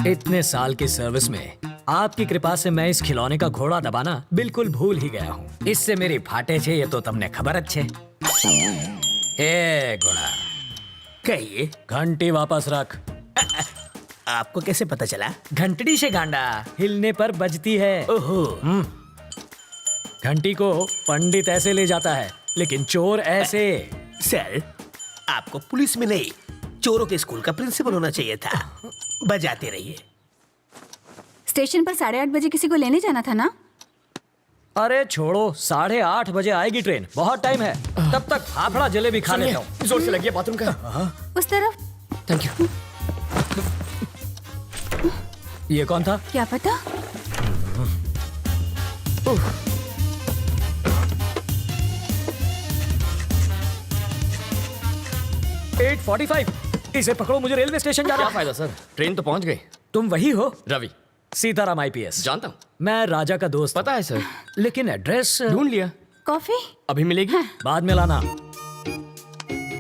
इतने साल की सर्विस में आपकी कृपा से मैं इस खिलौने का घोड़ा दबाना बिल्कुल भूल ही गया हूँ। इससे मेरी फाटे छे ये तो तुमने खबर अच्छे। ए घोड़ा, कहिए, घंटी वापस रख। आपको कैसे पता चला? घंटड़ी से गांडा हिलने पर बजती है। ओहो, घंटी को पंडित ऐसे ले जाता है, लेकिन चोर ऐसे। सर, आपको पुलिस में नहीं, चोरों के स्कूल का प्रिंसिपल होना चाहिए था। बजाते रहिए। स्टेशन पर 8:30 बजे किसी को लेने जाना था ना? अरे छोड़ो, 8:30 बजे आएगी ट्रेन, बहुत टाइम है। तब तक फाफड़ा जलेबी खा लेता हूँ। जोर से लगी बाथरूम का। उस तरफ। Thank you. ये कौन था? क्या पता। 8:45। इसे पकड़ो, मुझे रेलवे स्टेशन जाना क्या है। फायदा सर, ट्रेन तो पहुंच गई। तुम वही हो? रवि। सीताराम IPS। जानता हूँ। मैं राजा का दोस्त। पता है सर। लेकिन एड्रेस ढूंढ लिया। कॉफी अभी मिलेगी? बाद में लाना।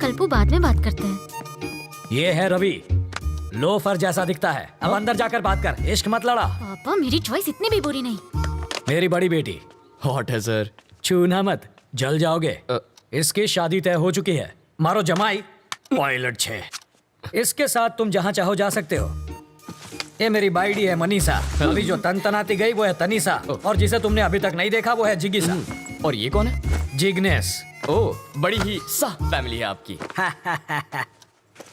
कल्पू, बाद में बात करते हैं। ये है रवि, लोफर जैसा दिखता है। अब अंदर जाकर बात कर, इश्क मत लड़ा। पापा, मेरी चॉइस इतनी भी बुरी नहीं। मेरी बड़ी बेटी, हॉट है सर। छूना मत, जल जाओगे। इसकी शादी तय हो चुकी है। मारो जमाई, पायलट 6। इसके साथ तुम जहाँ चाहो जा सकते हो। ये मेरी बाइडी है मनीषा। अभी जो तनतनाती गई वो है तनीषा, और जिसे तुमने अभी तक नहीं देखा वो है जिगिसा। और ये कौन है? जिग्नेस। ओह, बड़ी ही सा फैमिली है आपकी।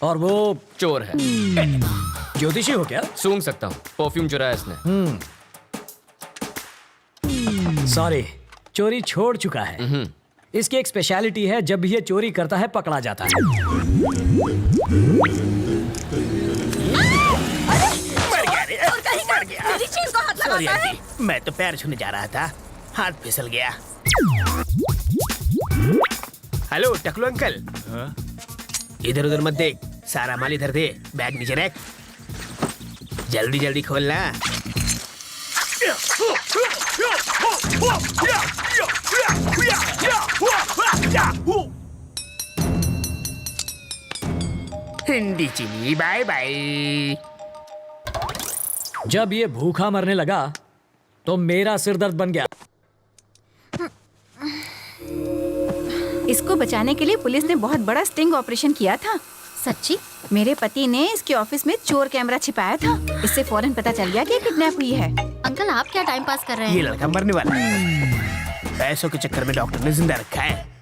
और वो चोर है। ज्योतिषी हो क्या? सूंघ सकता हूँ, परफ्यूम चुराया इसने। सॉरी, चोरी छोड़ चुका है। इसकी एक स्पेशलिटी है, जब भी ये चोरी करता है पकड़ा जाता है। मर गया। मेरी चीज को हाथ सॉरी लगाता है। आंटी, मैं तो पैर छूने जा रहा था, हाथ फिसल गया। हेलो टकलू अंकल। इधर उधर मत देख, सारा माल इधर दे, बैग नीचे रख। जल्दी जल्दी खोलना। हिंदी चीनी बाय बाय। जब ये भूखा मरने लगा तो मेरा सिर दर्द बन गया। इसको बचाने के लिए पुलिस ने बहुत बड़ा स्टिंग ऑपरेशन किया था। सच्ची? मेरे पति ने इसके ऑफिस में चोर कैमरा छिपाया था। इससे फौरन पता चल गया कि किडनैप हुई है। अंकल, आप क्या टाइम पास कर रहे ये हैं? लड़का मरने वाला है। पैसों के चक्कर में डॉक्टर ने जिंदा रखा है।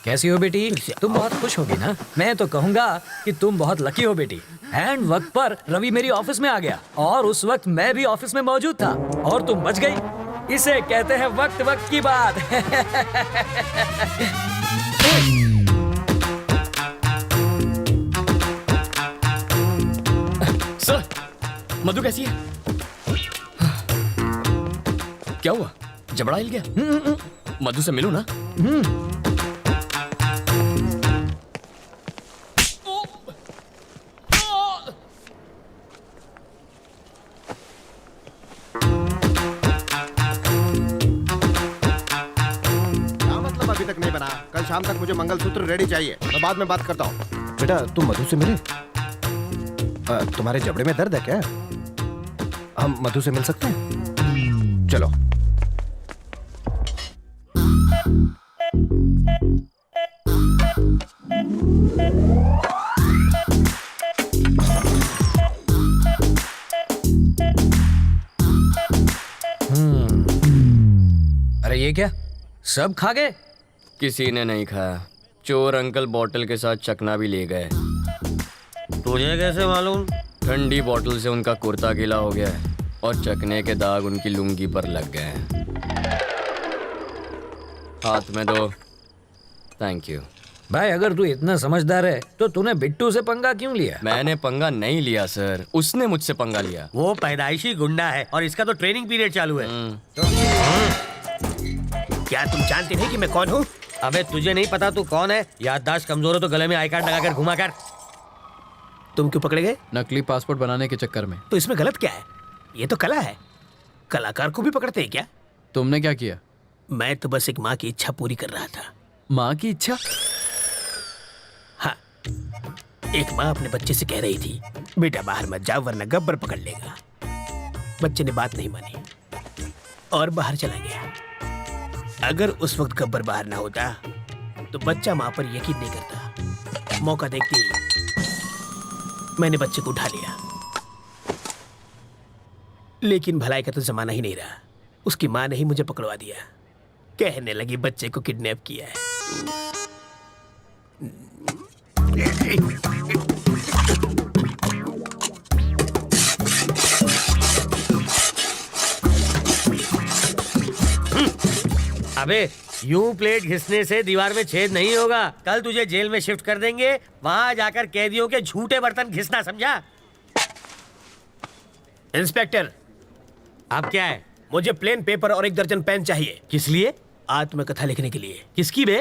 कैसी हो बेटी? तुम बहुत खुश होगी ना? मैं तो कहूंगा कि तुम बहुत लकी हो बेटी। एंड वक्त पर रवि मेरी ऑफिस में आ गया, और उस वक्त मैं भी ऑफिस में मौजूद था, और तुम बच गई। इसे कहते हैं वक्त वक्त की बात। सर, मधु कैसी है? क्या हुआ? जबड़ा हिल गया? मधु से मिलूं ना? अभी तक नहीं बना। कल शाम तक मुझे मंगलसूत्र रेडी चाहिए। मैं बाद में बात करता हूँ। बेटा, तुम मधु से मिले? तुम्हारे जबड़े में दर्द है क्या? हम मधु से मिल सकते हैं? चलो। अरे ये क्या, सब खा गए? किसी ने नहीं खाया। चोर अंकल बोतल के साथ चकना भी ले गए। तुझे कैसे मालूम? ठंडी बोतल से उनका कुर्ता गीला हो गया है, और चकने के दाग उनकी लुंगी पर लग गए हैं। हाथ में दो। Thank you. भाई अगर तू इतना समझदार है तो तूने बिट्टू से पंगा क्यों लिया? मैंने पंगा नहीं लिया सर, उसने मुझसे पंगा लिया। वो पैदाइशी गुंडा है और इसका तो ट्रेनिंग पीरियड चालू है। क्या तुम जानते नहीं कि मैं कौन हूँ? अबे तुझे नहीं पता तू कौन है? याददाश्त कमजोर हो तो गले में आई कार्ड लगाकर घुमा कर। तुम क्यों पकड़े गए? नकली पासपोर्ट बनाने के चक्कर में। तो इसमें गलत क्या है? ये तो कला है, कलाकार को भी पकड़ते हैं क्या? तुमने क्या किया? मैं तो बस एक माँ की इच्छा पूरी कर रहा था। माँ की इच्छा? हाँ, एक माँ अपने बच्चे से कह रही थी बेटा बाहर मत जाओ वरना गब्बर पकड़ लेगा। बच्चे ने बात नहीं मानी और बाहर चला गया। अगर उस वक्त गब्बर बाहर ना होता तो बच्चा माँ पर यकीन नहीं करता। मौका देखते ही मैंने बच्चे को उठा लिया, लेकिन भलाई का तो जमाना ही नहीं रहा। उसकी माँ ने ही मुझे पकड़वा दिया, कहने लगी बच्चे को किडनैप किया है। अबे यूं प्लेट घिसने से दीवार में छेद नहीं होगा। कल तुझे जेल में शिफ्ट कर देंगे, वहां जाकर कैदियों के झूठे बर्तन घिसना, समझा? इंस्पेक्टर, आप क्या है? मुझे प्लेन पेपर और 1 दर्जन पेन चाहिए। किस लिए? आत्मकथा लिखने के लिए। किसकी बे?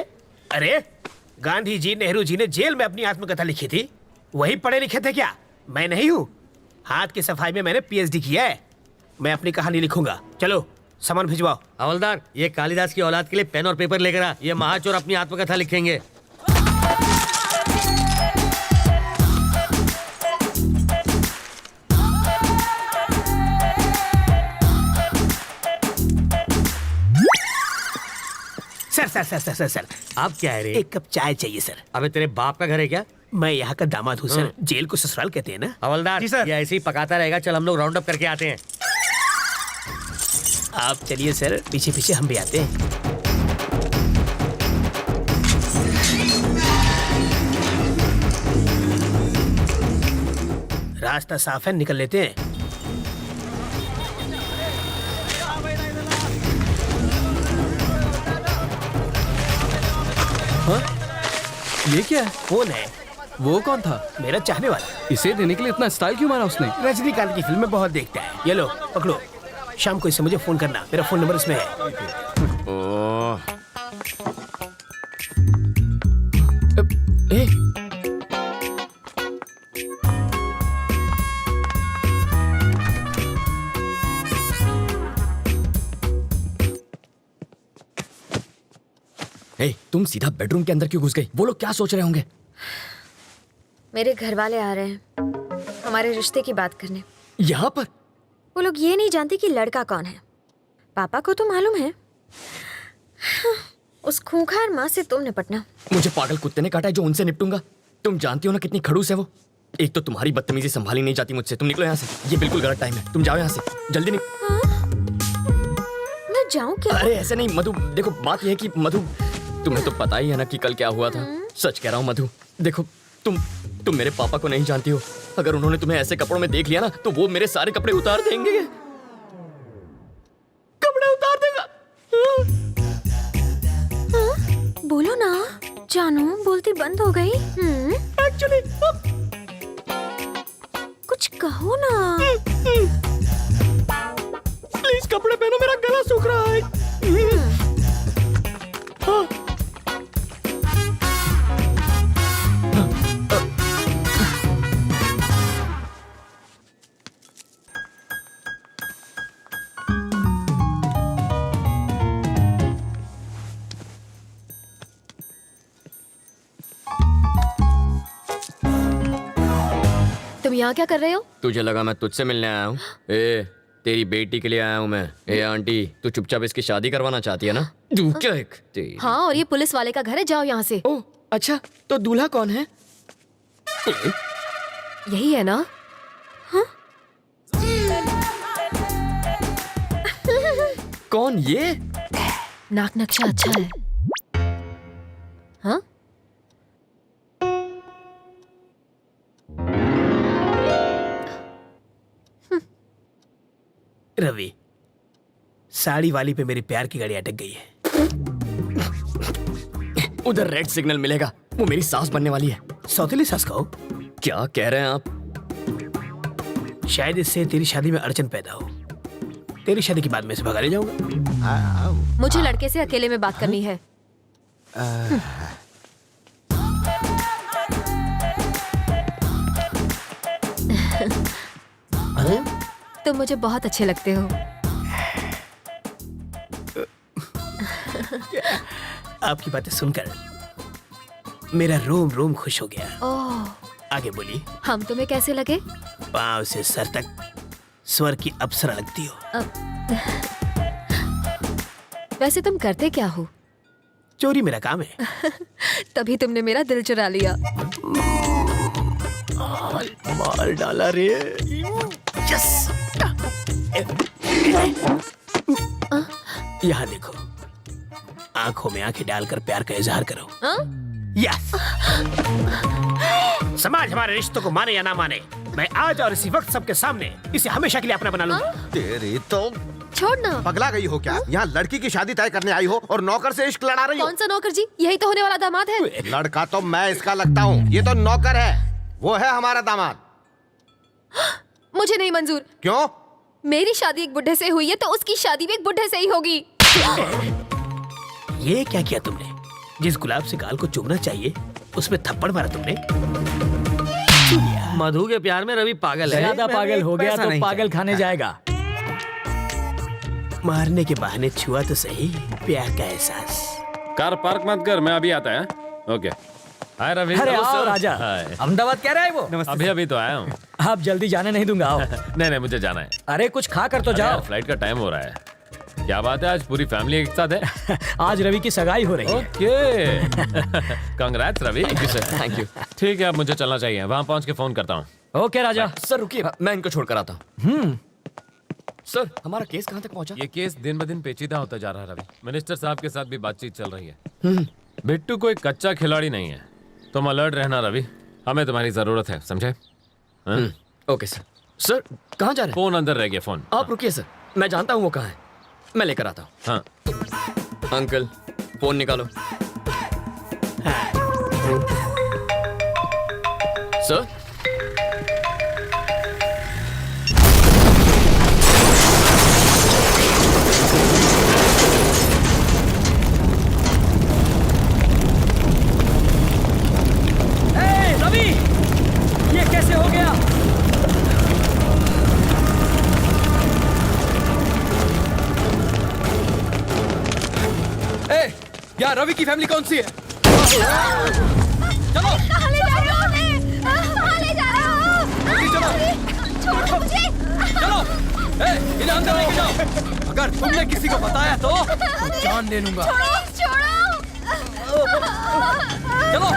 अरे गांधी जी, नेहरू जी ने जेल में अपनी आत्मकथा लिखी थी, वही पढ़े लिखे थे क्या? मैं नहीं हूँ। हाथ की सफाई में मैंने PhD किया है। मैं अपनी कहानी लिखूंगा। चलो सामान भिजवाओ। हवलदार, ये कालिदास की औलाद के लिए पेन और पेपर लेकर आ। ये महाचोर अपनी आत्मकथा लिखेंगे। सर, आप क्या है रे? 1 कप चाय चाहिए सर। अबे तेरे बाप का घर है क्या? मैं यहाँ का दामाद हूँ सर। जेल को ससुराल कहते हैं ना। हवलदार जी सर, ये ऐसे ही पकाता रहेगा। चल हम लोग राउंड अप करके आते हैं। आप चलिए सर, पीछे पीछे हम भी आते हैं। रास्ता साफ है, निकल लेते हैं। ये क्या है? कौन है? वो कौन था? मेरा चाहने वाला। इसे देने के लिए इतना स्टाइल क्यों मारा उसने? रजनीकांत की फिल्में बहुत देखता है। ये लो पकड़ो, शाम को इसे मुझे फोन करना। मेरा फोन नंबर इसमें है। ओह, तुम सीधा बेडरूम के अंदर क्यों घुस गई? वो लोग क्या सोच रहे होंगे? मेरे घर वाले आ रहे हैं हमारे रिश्ते की बात करने। यहाँ पर? वो लोग ये नहीं जानते कि लड़का कौन है। पापा को तो मालूम है। उस खूंखार माँ से तुम निपटना। मुझे पागल कुत्ते ने काटा है जो उनसे निपटूंगा। तुम जानती हो ना कितनी खड़ूस है वो। एक तो तुम्हारी बदतमीजी संभाली नहीं जाती मुझसे। तुम निकलो यहाँ से, ये बिल्कुल गलत टाइम है। तुम जाओ यहाँ से जल्दी। मैं जाऊँ क्या? अरे ऐसे नहीं मधु, देखो बात यह है कि मधु, तुम्हें तो पता ही है ना कि कल क्या हुआ था। सच कह रहा हूँ मधु, देखो तुम मेरे पापा को नहीं जानती हो। अगर उन्होंने तुम्हें ऐसे कपड़ों में देख लिया ना तो वो मेरे सारे कपड़े उतार देंगे। कपड़े उतार देगा। बोलो ना जानू, बोलती बंद हो गई। एक्चुअली कुछ कहो ना। प्लीज कपड़े पहनो, मेरा गला सूख रहा है। तुम यहाँ क्या कर रहे हो? तुझे लगा मैं तुझसे मिलने आया हूँ? तेरी बेटी के लिए आया हूँ मैं। आंटी, तू चुपचाप इसकी शादी करवाना चाहती है ना? हाँ, और ये पुलिस वाले का घर है, जाओ यहाँ से। ओह अच्छा, तो दूल्हा कौन है? यही है ना? हाँ? कौन ये? नाक नक्शा अच्छा है। हाँ? रवि, साड़ी वाली पे मेरी प्यार की गाड़ी अटक गई है। उधर रेड सिग्नल मिलेगा, वो मेरी सास बनने वाली है। सौतेली सास कहो। क्या कह रहे हैं आप? शायद इससे तेरी शादी में अड़चन पैदा हो। तेरी शादी के बाद मैं इसे भगा ले जाऊंगा। मुझे लड़के से अकेले में बात करनी है। तुम मुझे बहुत अच्छे लगते हो। आपकी बातें सुनकर मेरा रोम रोम खुश हो गया। ओह, आगे बोलिए। हम तुम्हें कैसे लगे? पांव से सर तक स्वर की अप्सरा लगती हो। वैसे तुम करते क्या हो? चोरी मेरा काम है। तभी तुमने मेरा दिल चुरा लिया। मार डाला रे। यस। यहाँ देखो, आंखों में आंखें डालकर प्यार का इजहार करो। यस। समाज हमारे रिश्तों को माने या ना माने, मैं आज और इसी वक्त सबके सामने इसे हमेशा के लिए अपना बना लूंगा। तेरी तो छोड़ना। पगला गई हो क्या? यहाँ लड़की की शादी तय करने आई हो और नौकर से इश्क लड़ा रही हो। कौन सा नौकर जी? यही तो होने वाला दामाद है। लड़का तो मैं इसका लगता हूँ, ये तो नौकर है। वो है हमारा दामाद। मुझे नहीं मंजूर। क्यों? मेरी शादी एक बुढ़े से हुई है तो उसकी शादी भी एक बुढ़े से ही होगी। ये क्या किया तुमने? जिस गुलाब से गाल को चूमना चाहिए उसमें थप्पड़ मारा तुमने। मधु के प्यार में रवि पागल है। ज्यादा पागल हो गया पैसा तो नहीं पागल खाने जाएगा। मारने के बहाने छुआ तो सही प्यार का एहसास। कार पार्क मत कर, मैं अभी आता है। ओके। हाय रवि। अरे हेलो आओ सर। राजा, हाय। अहमदाबाद कह रहा है वो। अभी अभी तो आया हूँ। आप जल्दी जाने नहीं दूंगा, आओ। नहीं नहीं, मुझे जाना है। अरे कुछ खा कर तो अरे यार, जाओ। फ्लाइट का टाइम हो रहा है। क्या बात है, आज पूरी फैमिली एक साथ है? आज रवि की सगाई हो रही है। Okay. Congrats Ravi. Thank you. ठीक है, अब मुझे चलना चाहिए। वहाँ पहुँच के फोन करता हूँ। ओके राजा। सर रुकिए, मैं इनको छोड़कर आता हूँ। सर, हमारा केस कहाँ तक पहुँचा? ये केस दिन ब दिन पेचीदा होता जा रहा है रवि। मिनिस्टर साहब के साथ भी बातचीत चल रही है। बिट्टू कोई कच्चा खिलाड़ी नहीं है। तुम अलर्ट रहना रवि, हमें तुम्हारी जरूरत है, समझे? Okay sir. सर, कहाँ जा रहे हैं? फोन अंदर रह गया। फोन आप रुकिए सर, मैं जानता हूँ वो कहाँ है, मैं लेकर आता हूँ। हाँ। अंकल, फोन निकालो। सर, रवि, ये कैसे हो गया? यार रवि की फैमिली कौन सी है? कहाँ ले जा रहे हो उन्हें? कहाँ ले जा रहे हो? छोड़ो मुझे। चलो, इन्हें अंदर लेके जाओ। अगर तुमने किसी को बताया तो जान ले लूंगा। छोड़ो। चलो।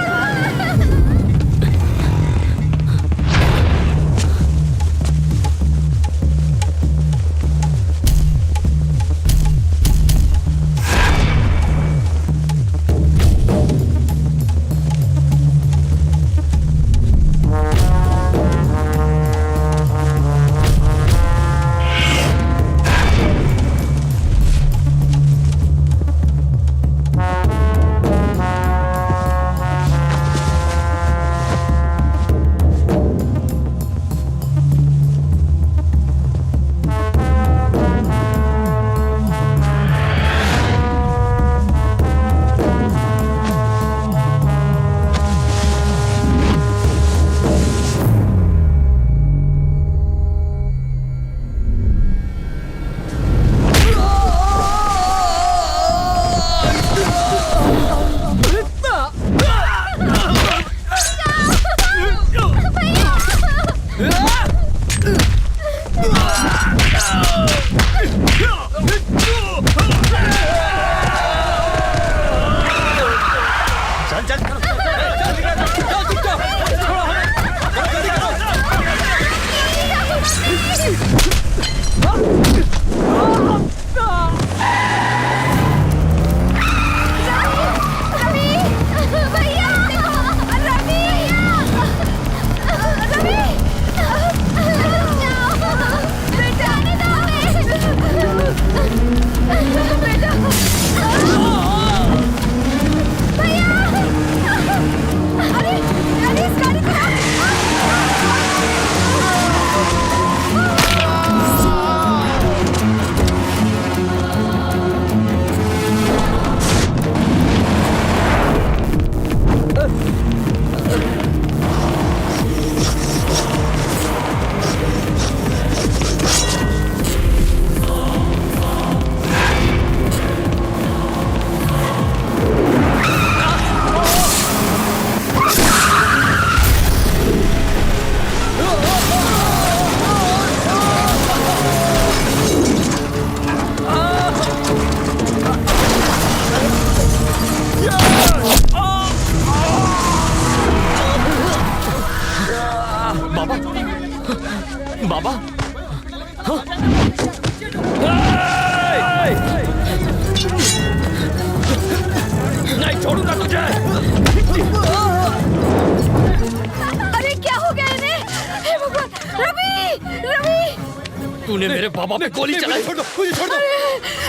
तूने मेरे बाबा पे गोली चलाई। छोड़ दो, मुझे छोड़ दो।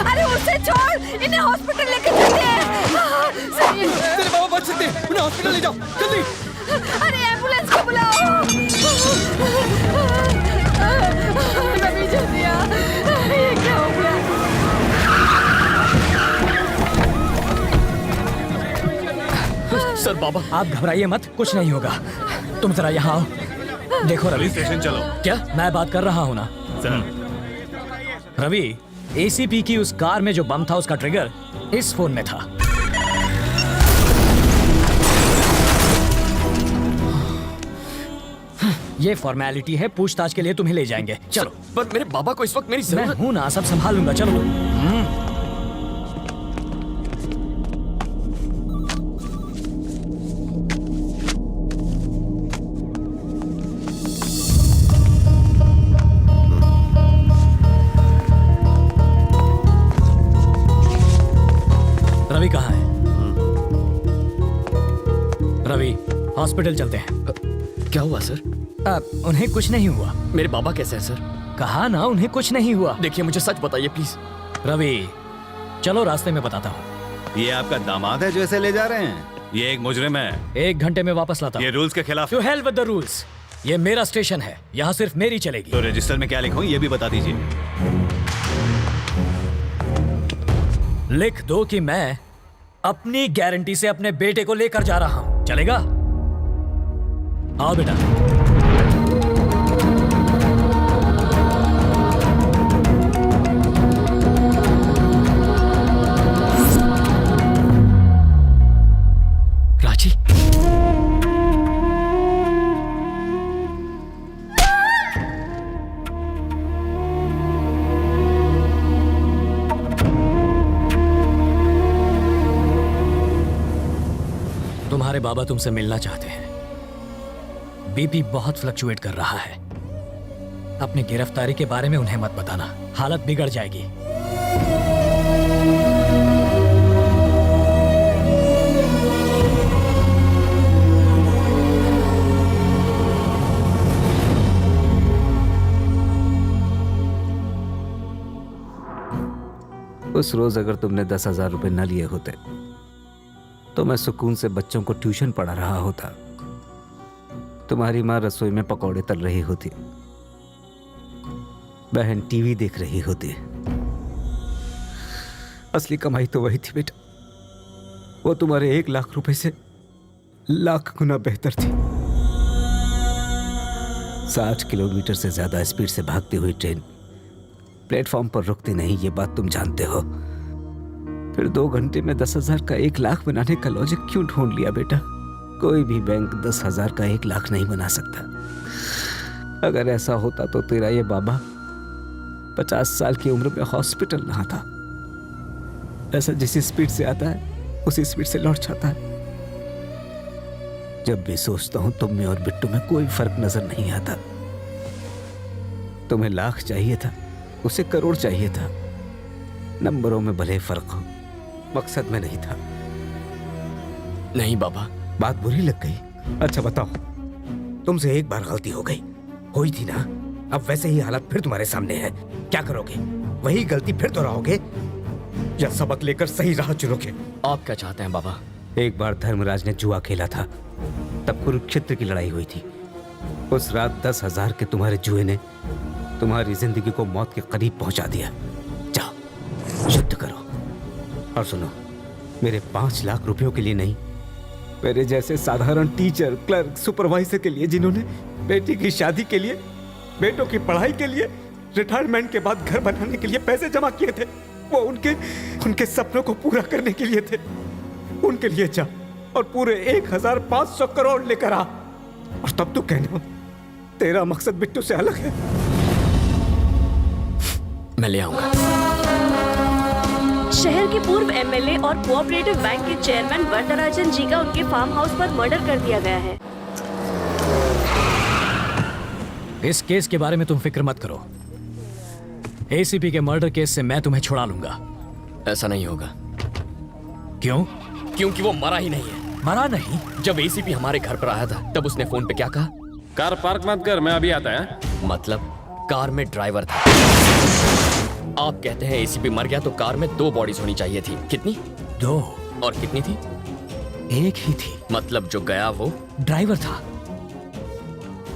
अरे उसे छोड़, इन्हें हॉस्पिटल लेके चलते हैं। सही है। तेरे बाबा बच सकते हैं, उन्हें हॉस्पिटल ले जाओ जल्दी। अरे एम्बुलेंस को बुलाओ। रवि जल्दी आ, ये क्या हो गया? सर बाबा, आप घबराइए मत, कुछ नहीं होगा। तुम जरा यहाँ आओ। देखो रवि, स्टेशन चलो। क्या मैं बात कर रहा हूँ ना? रवि, एसीपी की उस कार में जो बम था उसका ट्रिगर इस फोन में था। ये फॉर्मेलिटी है, पूछताछ के लिए तुम्हें ले जाएंगे। चलो। पर मेरे बाबा को इस वक्त मेरी मैं जरूरत। हूं ना, सब संभाल लूंगा। चलो। रवि कहाँ है? रवि, हॉस्पिटल चलते हैं। क्या हुआ सर? उन्हें कुछ नहीं हुआ। मेरे बाबा कैसे हैं सर? कहा ना उन्हें कुछ नहीं हुआ। देखिए मुझे सच बताइए प्लीज। रवि, चलो रास्ते में बताता हूँ। ये आपका दामाद है जो ऐसे ले जा रहे हैं? ये एक मुजरिम है। 1 घंटे में वापस लाता हूँ। ये रूल्स के खिलाफ। To hell with the rules. ये मेरा स्टेशन है, यहाँ सिर्फ मेरी चलेगी। तो रजिस्टर में क्या लिखूं ये भी बता दीजिए। लिख दो कि मैं अपनी गारंटी से अपने बेटे को लेकर जा रहा हूँ। चलेगा? आओ बेटा। राजी, तुम्हारे बाबा तुमसे मिलना चाहते हैं। बीपी बहुत फ्लक्चुएट कर रहा है। अपनी गिरफ्तारी के बारे में उन्हें मत बताना, हालत बिगड़ जाएगी। उस रोज अगर तुमने 10,000 रुपए न लिए होते तो मैं सुकून से बच्चों को ट्यूशन पढ़ा रहा होता। तुम्हारी माँ रसोई में पकौड़े तल रही होती, बहन टीवी देख रही होती। असली कमाई तो वही थी बेटा, वो तुम्हारे 1 लाख रुपए से लाख गुना बेहतर थी। 60 किलोमीटर से ज्यादा स्पीड से भागती हुई ट्रेन प्लेटफॉर्म पर रुकती नहीं, ये बात तुम जानते हो। फिर 2 घंटे में 10,000 का 1 लाख बनाने का लॉजिक क्यों ढूंढ लिया बेटा? कोई भी बैंक 10,000 का 1 लाख नहीं बना सकता। अगर ऐसा होता तो तेरा ये बाबा 50 साल की उम्र में हॉस्पिटल ना था। ऐसा जिस स्पीड से आता है उसी स्पीड से लौट जाता है। जब भी सोचता हूं तुम में और बिट्टू में कोई फर्क नजर नहीं आता। तुम्हें लाख चाहिए था, उसे करोड़ चाहिए था। नंबरों में भले फर्क हो, मकसद में नहीं था। नहीं बाबा। बात बुरी लग गई? अच्छा बताओ, तुमसे एक बार गलती हो गई, हुई थी ना? अब वैसे ही हालात फिर तुम्हारे सामने है। क्या करोगे? वही गलती फिर दोहराओगे या सबक लेकर सही राह चुनोगे? आप क्या चाहते हैं बाबा? एक बार धर्मराज ने जुआ खेला था, तब कुरुक्षेत्र की लड़ाई हुई थी। उस रात 10,000 के तुम्हारे जुए ने तुम्हारी जिंदगी को मौत के करीब पहुंचा दिया। जाओ युद्ध करो। और सुनो, मेरे 5 लाख रुपयों के लिए नहीं, मेरे जैसे साधारण टीचर, क्लर्क, सुपरवाइजर के लिए जिन्होंने बेटी की शादी के लिए, बेटों की पढ़ाई के लिए, रिटायरमेंट के बाद घर बनाने के लिए पैसे जमा किए थे, वो उनके सपनों को पूरा करने के लिए थे। उनके लिए जा और पूरे 1,500 करोड़ लेकर आ, और तब तू कहना तेरा मकसद बिट्टू से अलग है। मैं ले आऊंगा। शहर के पूर्व एमएलए और कोऑपरेटिव बैंक के चेयरमैन वरदराजन जी का उनके फार्म हाउस पर मर्डर कर दिया गया है। इस केस के बारे में तुम फिक्र मत करो। एसीपी के मर्डर केस से मैं तुम्हें छुड़ा लूंगा। ऐसा नहीं होगा। क्यों? क्योंकि वो मरा ही नहीं है। मरा नहीं? जब एसीपी हमारे घर पर आया था तब उसने फोन पे क्या कहा? कार पार्क मत कर, मैं अभी आता है। मतलब कार में ड्राइवर था। आप कहते हैं एसीपी मर गया तो कार में 2 बॉडीज होनी चाहिए थी। कितनी? 2। और कितनी थी? 1 ही थी। मतलब जो गया वो ड्राइवर था।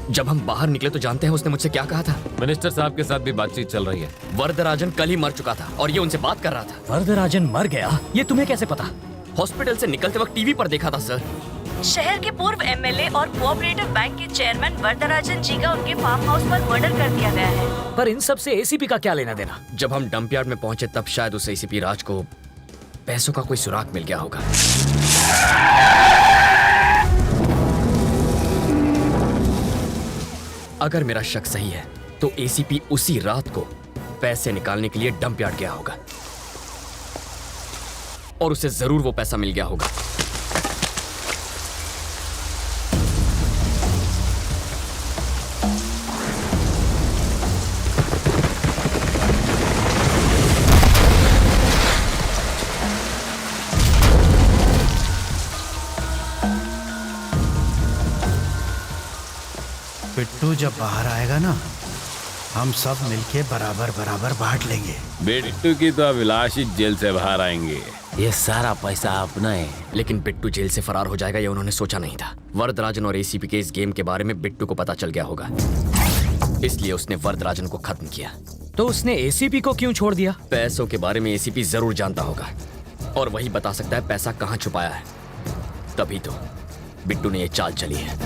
जब हम बाहर निकले तो जानते हैं उसने मुझसे क्या कहा था? मिनिस्टर साहब के साथ भी बातचीत चल रही है। वरदराजन कल ही मर चुका था और ये उनसे बात कर रहा था। वरदराजन मर गया? ये तुम्हें कैसे पता? हॉस्पिटल से निकलते वक्त टीवी पर देखा था सर। शहर के पूर्व एमएलए और कोऑपरेटिव बैंक के चेयरमैन वरदराजन जी का उनके फार्म हाउस पर मर्डर कर दिया गया है। पर इन सब से एसीपी का क्या लेना देना? जब हम डंप यार्ड में पहुंचे तब शायद उस एसीपी राज को पैसों का कोई सुराग मिल गया होगा। अगर मेरा शक सही है तो एसीपी उसी रात को पैसे निकालने के लिए डंप यार्ड गया होगा और उसे जरूर वो पैसा मिल गया होगा। बिट्टू जब बाहर आएगा ना, हम सब मिलके बराबर बराबर बांट लेंगे। बिट्टू की तो अभिलाष ही जेल से बाहर आएंगे। ये सारा पैसा अपना है। लेकिन बिट्टू जेल से फरार हो जाएगा ये उन्होंने सोचा नहीं था। वरदराजन और एसीपी के इस गेम के बारे में बिट्टू को पता चल गया होगा, इसलिए उसने वरदराजन को खत्म किया। तो उसने एसीपी को क्यों छोड़ दिया? पैसों के बारे में एसीपी जरूर जानता होगा और वही बता सकता है पैसा कहाँ छुपाया है। तभी तो बिट्टू ने ये चाल चली है।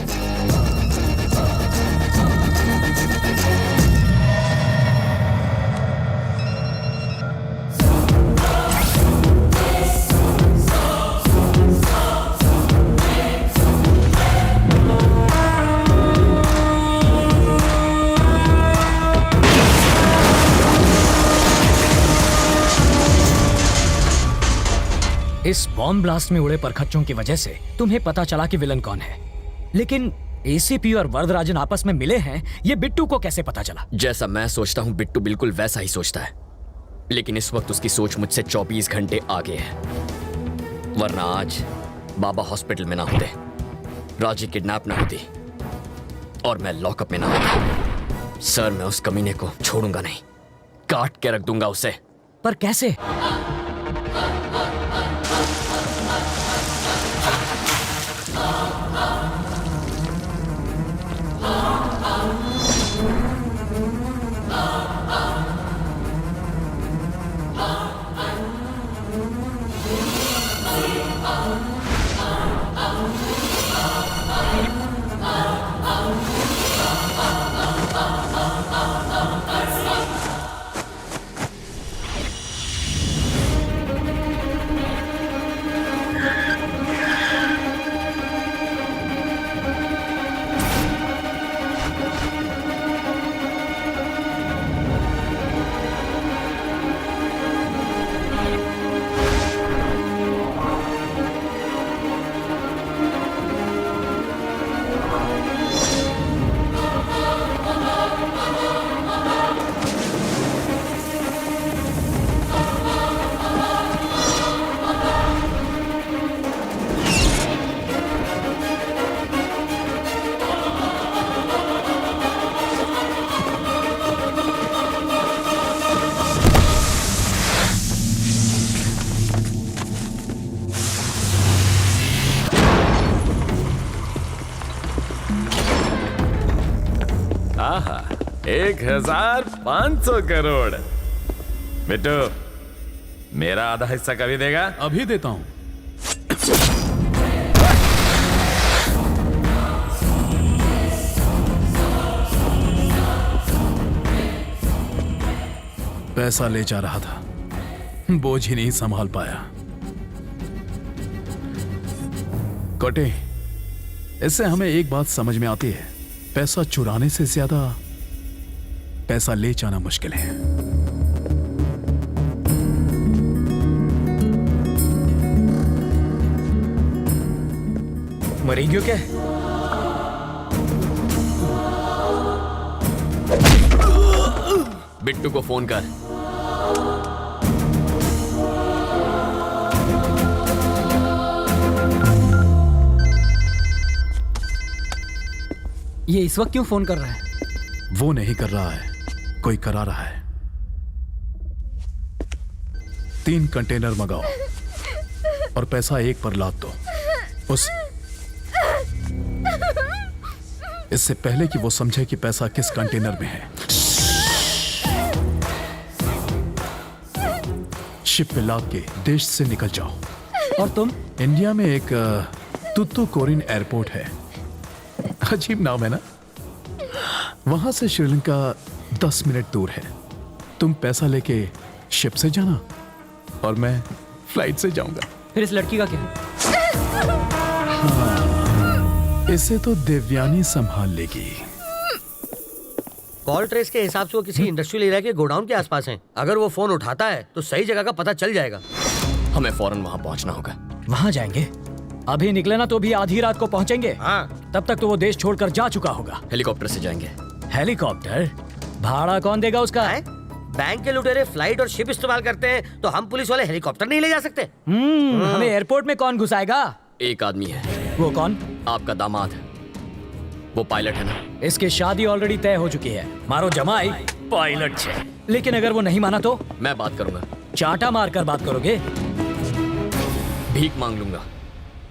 इस बॉम्ब ब्लास्ट में उड़े परखच्चों की वजह से तुम्हें पता चला कि विलन कौन है, लेकिन एसीपी और वरदराजन आपस में मिले हैं, ये बिट्टू को कैसे पता चला? जैसा मैं सोचता हूँ बिट्टू बिल्कुल वैसा ही सोचता है, लेकिन इस वक्त उसकी सोच मुझसे 24 घंटे आगे है। वरना आज बाबा हॉस्पिटल में ना होते, राजी किडनैप ना होती और मैं लॉकअप में ना होता। सर, मैं उस कमीने को छोड़ूंगा नहीं, काट के रख दूंगा उसे। पर कैसे? आहा, 1500 करोड़। बिट्टू, मेरा आधा हिस्सा कभी देगा? अभी देता हूं। पैसा ले जा रहा था, बोझ ही नहीं संभाल पाया। कोटे, इससे हमें एक बात समझ में आती है, पैसा चुराने से ज्यादा पैसा ले जाना मुश्किल है। मरी क्यों क्या? बिट्टू को फोन कर। ये इस वक्त क्यों फोन कर रहा है? वो नहीं कर रहा है, कोई करा रहा है। 3 कंटेनर मंगाओ और पैसा एक पर लाद दो। उस इससे पहले कि वो समझे कि पैसा किस कंटेनर में है, शिप पे लाद के देश से निकल जाओ। और तुम? इंडिया में एक तुतुकोरिन एयरपोर्ट है, अजीब नाम है ना। वहां से श्रीलंका 10 मिनट दूर है। तुम पैसा लेके शिप से जाना और मैं फ्लाइट से जाऊंगा। फिर इस लड़की का क्या? इसे तो देवयानी संभाल लेगी। कॉल ट्रेस के हिसाब से वो किसी इंडस्ट्रियल एरिया के गोडाउन के आसपास हैं। अगर वो फोन उठाता है तो सही जगह का पता चल जाएगा। हमें फौरन वहां पहुंचना होगा। वहां जाएंगे? अभी निकले ना तो भी आधी रात को पहुंचेंगे। हाँ। तब तक तो वो देश छोड़कर जा चुका होगा। हेलीकॉप्टर से जाएंगे। हेलीकॉप्टर? भाड़ा कौन देगा उसका? बैंक के लुटेरे फ्लाइट और शिप इस्तेमाल करते हैं तो हम पुलिस वाले हेलीकॉप्टर नहीं ले जा सकते। हमें एयरपोर्ट में कौन घुसाएगा? एक आदमी है। वो कौन? आपका दामाद। वो पायलट है ना। इसकी शादी ऑलरेडी तय हो चुकी है। मारो जमाई पायलट है। लेकिन अगर वो नहीं माना तो? मैं बात करूंगा। चांटा मारकर बात करोगे? भीख मांग लूंगा,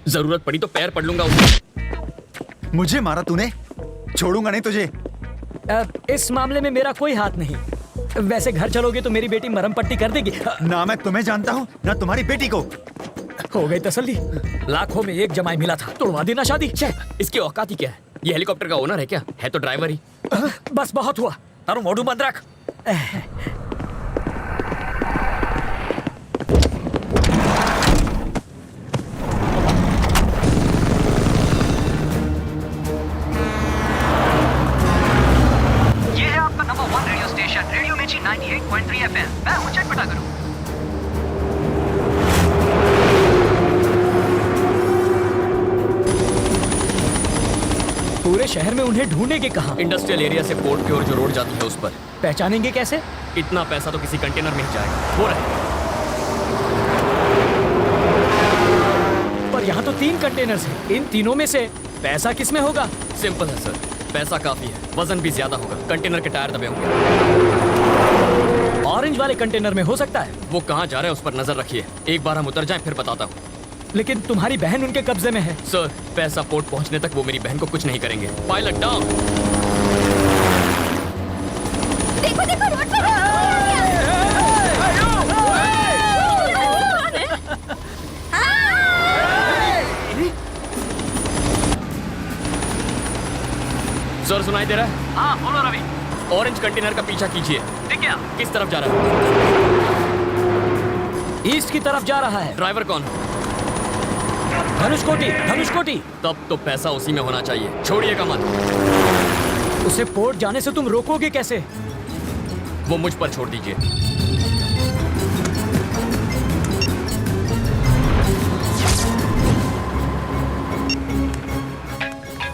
जरूरत पड़ी तो पैर पड़ लूंगा उसके। मुझे मारा तूने, छोड़ूंगा नहीं तुझे। इस मामले में मेरा कोई हाथ नहीं। वैसे घर चलोगे तो मेरी बेटी मरहम पट्टी कर देगी। ना मैं तुम्हें जानता हूँ ना तुम्हारी बेटी को। हो गई तसल्ली। लाखों में एक जमाई मिला था, तोड़वा देना शादी। इसकी औकात ही क्या है? ये हेलीकॉप्टर का ओनर है क्या? है तो ड्राइवर ही। बस बहुत हुआ, तारू मोड़ू बंद रख। ये है आपका नंबर 1 रेडियो स्टेशन, रेडियो मिर्ची 98.3 FM। मैं हूं चटपटा करूं। पूरे शहर में उन्हें ढूंढेंगे कहाँ? इंडस्ट्रियल एरिया से पोर्ट की ओर जो रोड जाती है उस पर। पहचानेंगे कैसे? इतना पैसा तो किसी कंटेनर में ही जाएगा। हो रहा है। पर यहाँ तो 3 कंटेनर्स हैं। इन तीनों में से पैसा किस में होगा? सिंपल है सर, पैसा काफी है, वजन भी ज्यादा होगा। कंटेनर के टायर दबे होंगे। ऑरेंज वाले कंटेनर में हो सकता है। वो कहाँ जा रहे हैं उस पर नजर रखिए। एक बार हम उतर जाएं फिर बताता हूँ। लेकिन तुम्हारी बहन उनके कब्जे में है। सर, पैसा पोर्ट पहुंचने तक वो मेरी बहन को कुछ नहीं करेंगे। Pilot down. देखो देखो रोड पे सर, सुनाई दे रहा है? हाँ बोलो रवि। ऑरेंज कंटेनर का पीछा कीजिए। ठीक है। किस तरफ जा रहा है? ईस्ट की तरफ जा रहा है। ड्राइवर कौन? धनुषकोटी। धनुषकोटी। तब तो पैसा उसी में होना चाहिए। छोड़िएगा मत। उसे पोर्ट जाने से तुम रोकोगे कैसे? वो मुझ पर छोड़ दीजिए।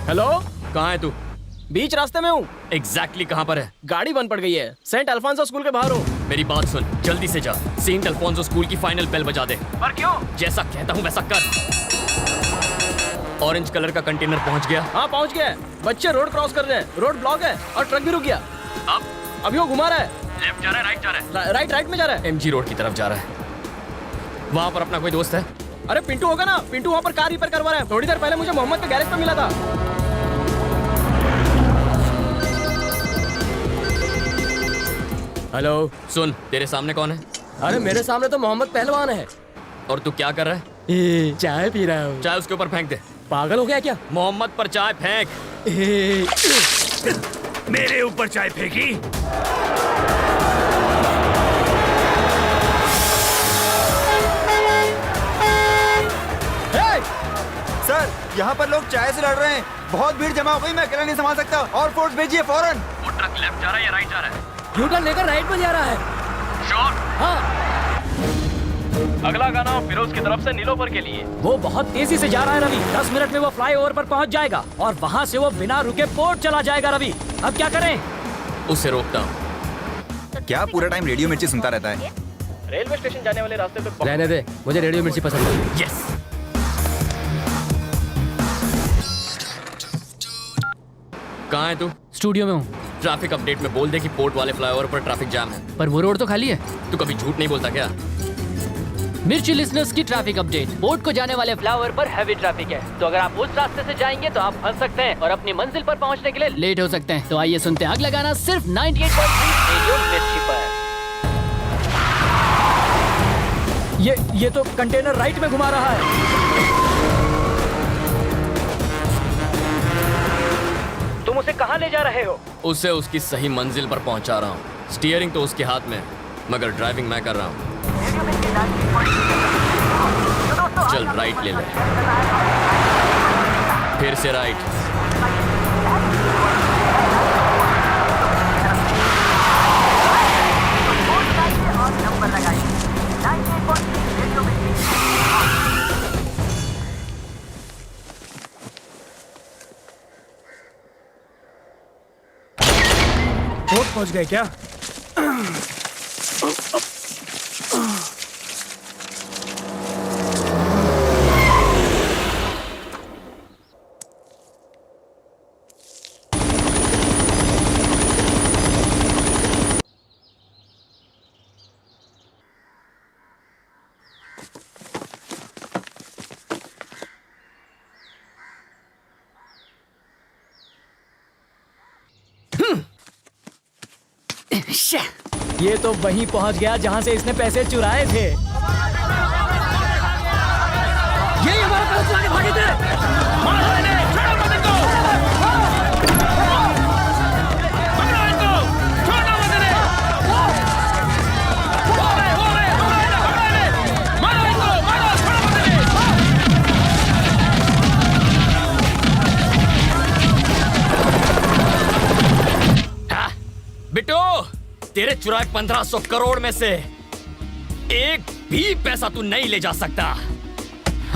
हेलो, कहाँ है तू? बीच रास्ते में हूँ। एग्जैक्टली कहाँ पर है? गाड़ी बंद पड़ गई है। सेंट अल्फांसो स्कूल के बाहर हूँ। मेरी बात सुन, जल्दी से जा। सेंट अल्फोंसो स्कूल की फाइनल बेल बजा दे। पर क्यों? जैसा कहता हूँ वैसा कर। ऑरेंज कलर का कंटेनर पहुँच गया? हाँ पहुँच गया है। बच्चे रोड क्रॉस कर रहे हैं। रोड ब्लॉक है और ट्रक भी रुक गया। अब अभी वो घुमा रहा है। लेफ्ट जा रहा है, राइट जा रहा है? राइट में जा रहा है। एमजी रोड की तरफ जा रहा है। वहाँ पर अपना कोई दोस्त है? अरे पिंटू होगा ना। पिंटू वहाँ पर कार रिपेयर करवा रहा है। थोड़ी देर पहले मुझे मोहम्मद के गैरेज पे मिला था। हेलो, सुन, तेरे सामने कौन है? अरे मेरे सामने तो मोहम्मद पहलवान है। और तू क्या कर रहा है? चाय पी रहा हूँ। चाय उसके ऊपर फेंक दे। पागल हो गया क्या? मोहम्मद पर चाय फेंक। मेरे ऊपर चाय फेंकी? सर, यहाँ पर लोग चाय से लड़ रहे हैं। बहुत भीड़ जमा हो गई, मैं अकेला नहीं संभाल सकता। और फोर्स भेजिए फौरन। वो ट्रक लेफ्ट जा रहा है या राइट जा रहा है? यूटर्न लेकर राइट में जा रहा है। श्योर? हाँ। अगला गाना फिरोज की तरफ से नीलोफर के लिए। वो बहुत तेजी से जा रहा है रवि। 10 मिनट में वो फ्लाईओवर पर पहुंच जाएगा और वहां से वो बिना रुके पोर्ट चला जाएगा। रवि, अब क्या करें? उसे रोकता हूँ। क्या पूरा टाइम रेडियो मिर्ची सुनता रहता है? रेलवे स्टेशन जाने वाले रास्ते पे रहने दे, मुझे रेडियो मिर्ची पसंद है। यस। कहाँ है तू? स्टूडियो में हूँ। ट्रैफिक अपडेट में बोल दे कि पोर्ट वाले फ्लाईओवर पर ट्रैफिक जाम है। पर वो रोड तो खाली है। तू कभी झूठ नहीं बोलता क्या? मिर्ची लिसनर्स की ट्रैफिक अपडेट। बोट को जाने वाले फ्लावर पर हैवी ट्रैफिक है, तो अगर आप उस रास्ते से जाएंगे तो आप फंस सकते हैं और अपनी मंजिल पर पहुंचने के लिए लेट हो सकते हैं। तो आइए सुनते हैं आग लगाना सिर्फ 98.3 रेडियो मिर्ची पर। ये तो कंटेनर राइट में घुमा रहा है। तुम उसे कहाँ ले जा रहे हो? उसे उसकी सही मंजिल पर पहुंचा रहा हूँ। स्टीयरिंग तो उसके हाथ में है, मगर ड्राइविंग मैं कर रहा हूँ। चल राइट ले ले, फिर से राइट। बोट पहुंच गए क्या? ये तो वहीं पहुंच गया जहां से इसने पैसे चुराए थे। ये हमारा पैसा चुरा के भागे थे। मारो इन्हें, छोड़ो मत इनको। पकड़ो इनको, छोड़ो मत इन्हें। हो रहे, पकड़ो इन्हें। मारो इनको, मारो, छोड़ो मत इन्हें। बिट्टू, तेरे चुराए 1500 करोड़ में से एक भी पैसा तू नहीं ले जा सकता।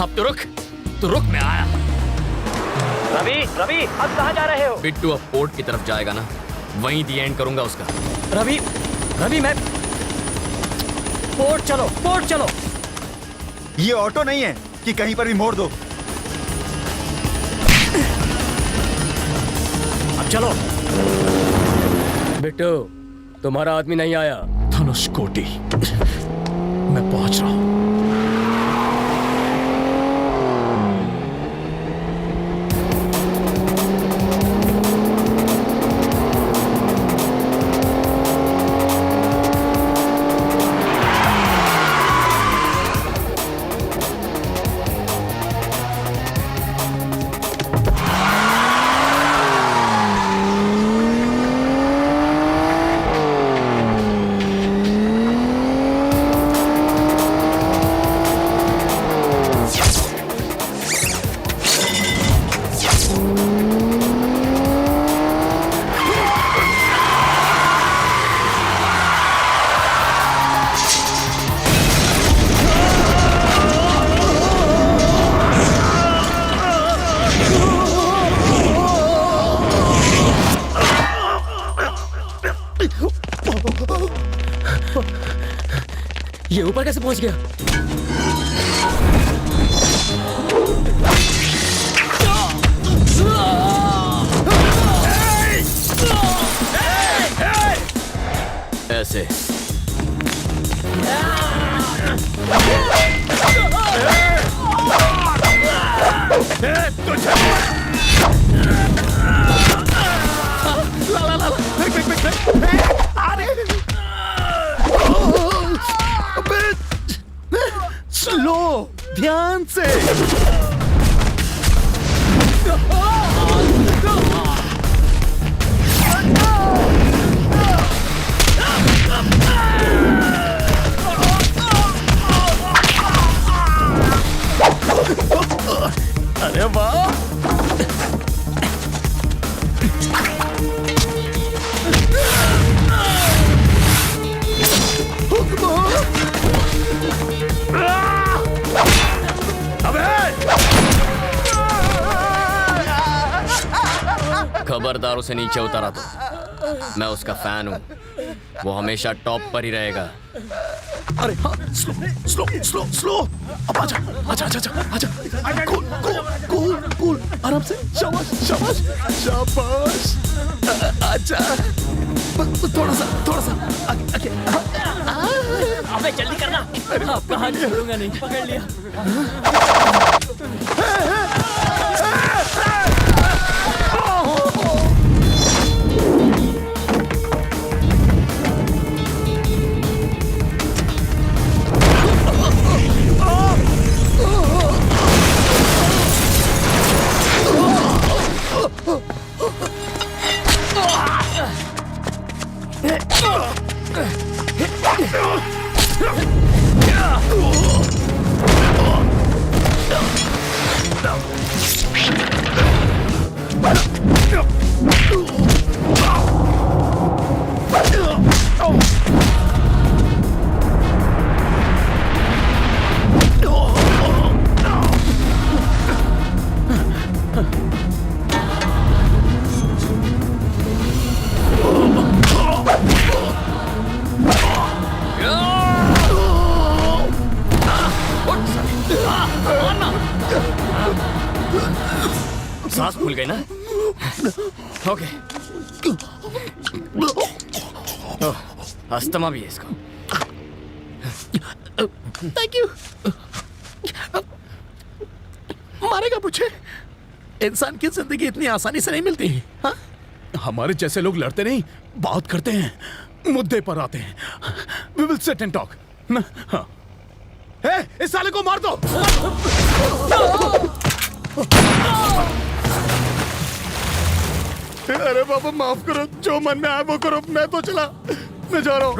अब तो रुक, मैं आया। रवि, अब कहाँ जा रहे हो? बिट्टू अब पोर्ट की तरफ जाएगा ना, वहीं दी एंड करूंगा उसका। रवि मैं पोर्ट चलो। ये ऑटो नहीं है कि कहीं पर भी मोड़ दो। अब चलो। बिट्टू, तुम्हारा आदमी नहीं आया। धनुषकोटि, मैं पहुंच रहा हूं। ये ऊपर कैसे पहुंच गया? ऐसे स्लो, ध्यान से। अरे वाह, खबरदार उसे नीचे उतारा तो मैं उसका फैन हूँ, वो हमेशा टॉप पर ही रहेगा। अरे हाँ, स्लो। अब आजा। कूल, आराम से। शाबाश। आजा, थोड़ा सा आगे। अबे जल्दी करना। अब कहाँ छोड़ूंगा नहीं, पकड़ लिया। सांस फूल गई ना? ओके। अस्थमा भी है इसको। Thank you. मारेगा मुझे? इंसान की जिंदगी इतनी आसानी से नहीं मिलती। हाँ? हमारे जैसे लोग लड़ते नहीं, बात करते हैं, मुद्दे पर आते हैं। We will sit and talk. ना? हाँ। इस साले को मार दो। अरे बाबा माफ करो, जो मन में आया वो करो, मैं तो चला, मैं जा रहा हूँ।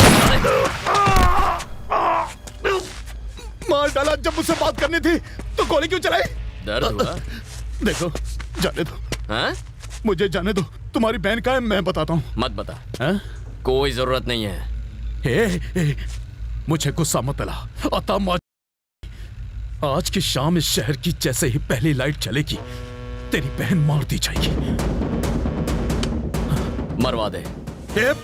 मार डाला। जब मुझसे बात करनी थी तो गोली क्यों चलाई? दर्द हुआ? देखो, जाने दो। हाँ? मुझे जाने दो। तुम्हारी बहन का है, मैं बताता हूँ। मत बता। हाँ? कोई जरूरत नहीं है। मुझे गुस्सा मत दिला। आज की शाम इस शहर की जैसे ही पहली लाइट चलेगी, तेरी बहन मार दी जाएगी। मरवा दे।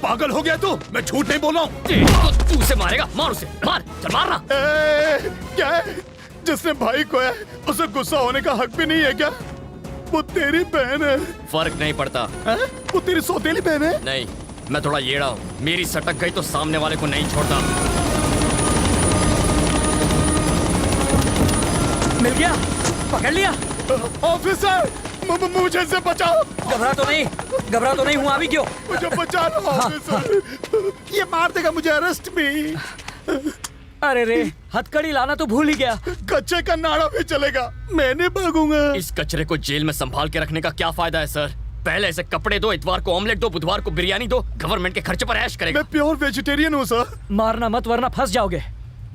पागल हो गया तू? मैं झूठ नहीं बोल रहा हूँ। तो तू उसे मारेगा? मार उसे, मार, चल मारना। क्या है? जिसने भाई को है उसे गुस्सा होने का हक भी नहीं है क्या? वो तेरी बहन है। फर्क नहीं पड़ता। वो तेरी सौतेली बहन है? नहीं, मैं थोड़ा येड़ा हूँ। मेरी सटक गई तो सामने वाले को नहीं छोड़ता। मिल गया, पकड़ लिया। ऑफिसर, मुझे इससे बचाओ। घबरा तो नहीं हूँ अभी। क्यों? मुझे बचा लो ऑफिसर। ये मार देगा मुझे, अरेस्ट भी। अरे रे, हथकड़ी लाना तो भूल ही गया। कच्चे का नाड़ा भी चलेगा, मैं नहीं भागूंगा। इस कचरे को जेल में संभाल के रखने का क्या फायदा है सर? पहले ऐसे कपड़े दो, इतवार को ऑमलेट दो, बुधवार को बिरयानी दो, गवर्नमेंट के खर्चे पर ऐश करेगा। मैं प्योर वेजिटेरियन हूँ सर। मारना मत वरना फंस जाओगे।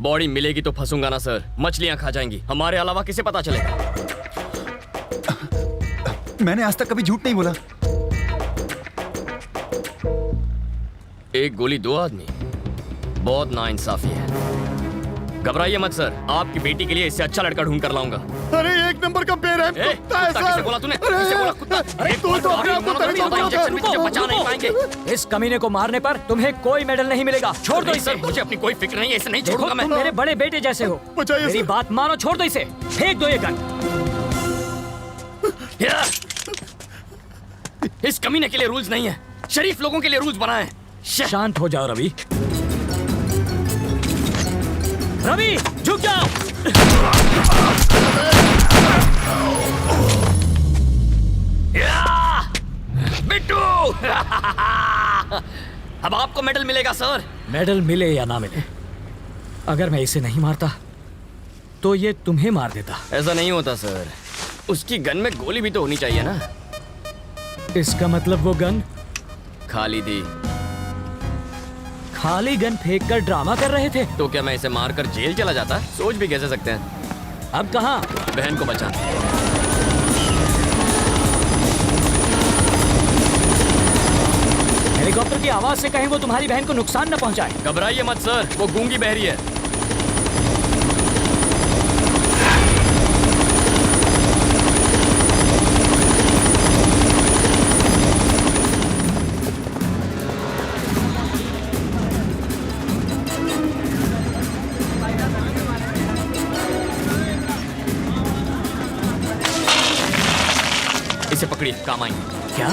बॉडी मिलेगी तो फंसूंगा ना सर। मछलियाँ खा जाएंगी, हमारे अलावा किसे पता चलेगा? मैंने आज तक कभी झूठ नहीं बोला। एक गोली दो आदमी, बहुत नाइंसाफी है। घबराइए मत सर, आपकी बेटी के लिए इससे अच्छा लड़का ढूंढ कर लाऊंगा। अरे एक नंबर का बेरहम कुत्ता है सर। किसे बोला तूने? किसे बोला कुत्ता? अरे तू तो अपने आप को इंजेक्शन भी तुझे बचा नहीं पाएंगे। इस कमीने को मारने पर तुम्हें कोई मेडल नहीं मिलेगा। छोड़ दो इसे। मुझे अपनी कोई फिक्र नहीं है, इसे नहीं छोड़ूंगा मैं। तुम मेरे बड़े बेटे जैसे हो। मेरी बात मानो, छोड़ दो इसे। फेंक दो ये गन। इस कमीने के लिए रूल्स नहीं है, शरीफ लोगों के लिए रूल्स बनाए हैं। शांत हो जाओ रवि। रवि, झुक जाओ। बिट्टू। अब आपको मेडल मिलेगा सर। मेडल मिले या ना मिले, अगर मैं इसे नहीं मारता तो ये तुम्हें मार देता। ऐसा नहीं होता सर, उसकी गन में गोली भी तो होनी चाहिए ना। इसका मतलब वो गन खाली थी। खाली गन फेंक कर ड्रामा कर रहे थे। तो क्या मैं इसे मारकर जेल चला जाता? सोच भी कैसे सकते हैं। अब कहाँ? बहन को बचाना। हेलीकॉप्टर की आवाज से कहीं वो तुम्हारी बहन को नुकसान न पहुंचाए। घबराइए मत सर, वो गूंगी बहरी है। इसे पकड़िए, काम आएंगे। क्या?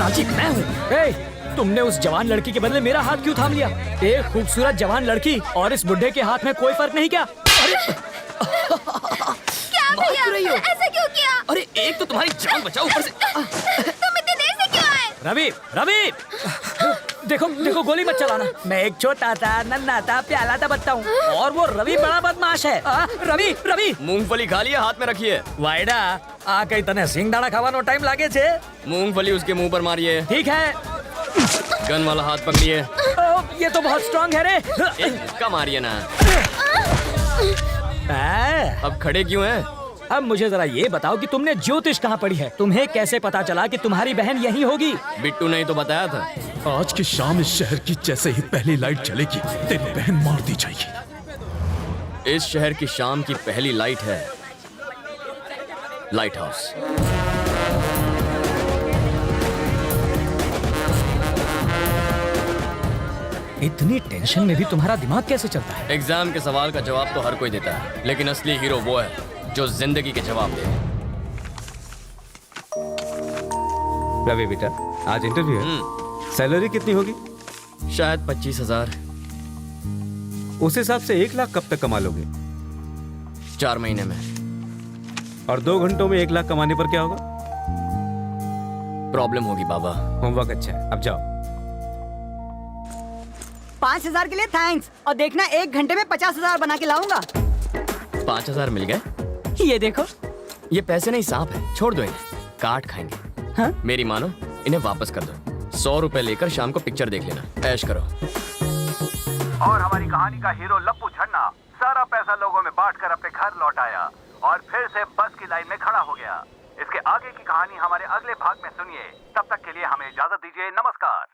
हाजी मैं हूँ। ए, तुमने उस जवान लड़की के बदले मेरा हाथ क्यों थाम लिया? एक खूबसूरत जवान लड़की और इस बुढ़े के हाथ में कोई फर्क नहीं क्या? अरे क्या भैया ऐसा क्यों किया? अरे एक तो तुम्हारी जान बचाओ, ऊपर से तुम इतनी देर से क्यों आए? रवि, रवि, देखो देखो गोली मत चलाना। मैं एक छोटा सा नन्हा सा प्याला सा बच्चा हूँ और वो रवि बड़ा बदमाश है। रवि, रवि, मूंगफली खा लिया, हाथ में रखिए। वाइडा आ कई तने सिंगदाणा खावानो टाइम लागे छे। मूंगफली उसके मुंह पर मारिए। ठीक है। गन वाला हाथ पकड़िए। ये तो बहुत स्ट्रांग है रे। इसका मारिए ना। अब खड़े क्यों हैं? अब मुझे जरा ये बताओ कि तुमने ज्योतिष कहाँ पढ़ी है? तुम्हें कैसे पता चला कि तुम्हारी बहन यही होगी? बिट्टू ने ही तो बताया था। आज की शाम इस शहर की जैसे ही पहली लाइट चलेगी तेरी बहन मार दी जाएगी। इस शहर की शाम की पहली लाइट है लाइट हाउस। इतनी टेंशन में भी तुम्हारा दिमाग कैसे चलता है? एग्जाम के सवाल का जवाब तो हर कोई देता है, लेकिन असली हीरो वो है जो जिंदगी के जवाब दे। रवि बेटा, आज इंटरव्यू है। सैलरी कितनी होगी? शायद 25,000। उस हिसाब से 1 लाख कब तक कमा लोगे? 4 महीने में। और 2 घंटों में 1 लाख कमाने पर क्या होगा? प्रॉब्लम होगी बाबा। होमवर्क अच्छा है, अब जाओ। 5,000 के लिए थैंक्स, और देखना 1 घंटे में 50,000 बना के लाऊंगा। 5,000 मिल गए? ये देखो। ये पैसे नहीं, सांप है, छोड़ दो इन्हें, काट खाएंगे। हाँ? मेरी मानो, इन्हें वापस कर दो। 100 रुपए लेकर शाम को पिक्चर देख लेना, ऐश करो। और हमारी कहानी का हीरो लप्पू छन्ना सारा पैसा लोगों में बांटकर अपने घर लौट आया और फिर से बस की लाइन में खड़ा हो गया। इसके आगे की कहानी हमारे अगले भाग में सुनिए। तब तक के लिए हमें इजाजत दीजिए, नमस्कार।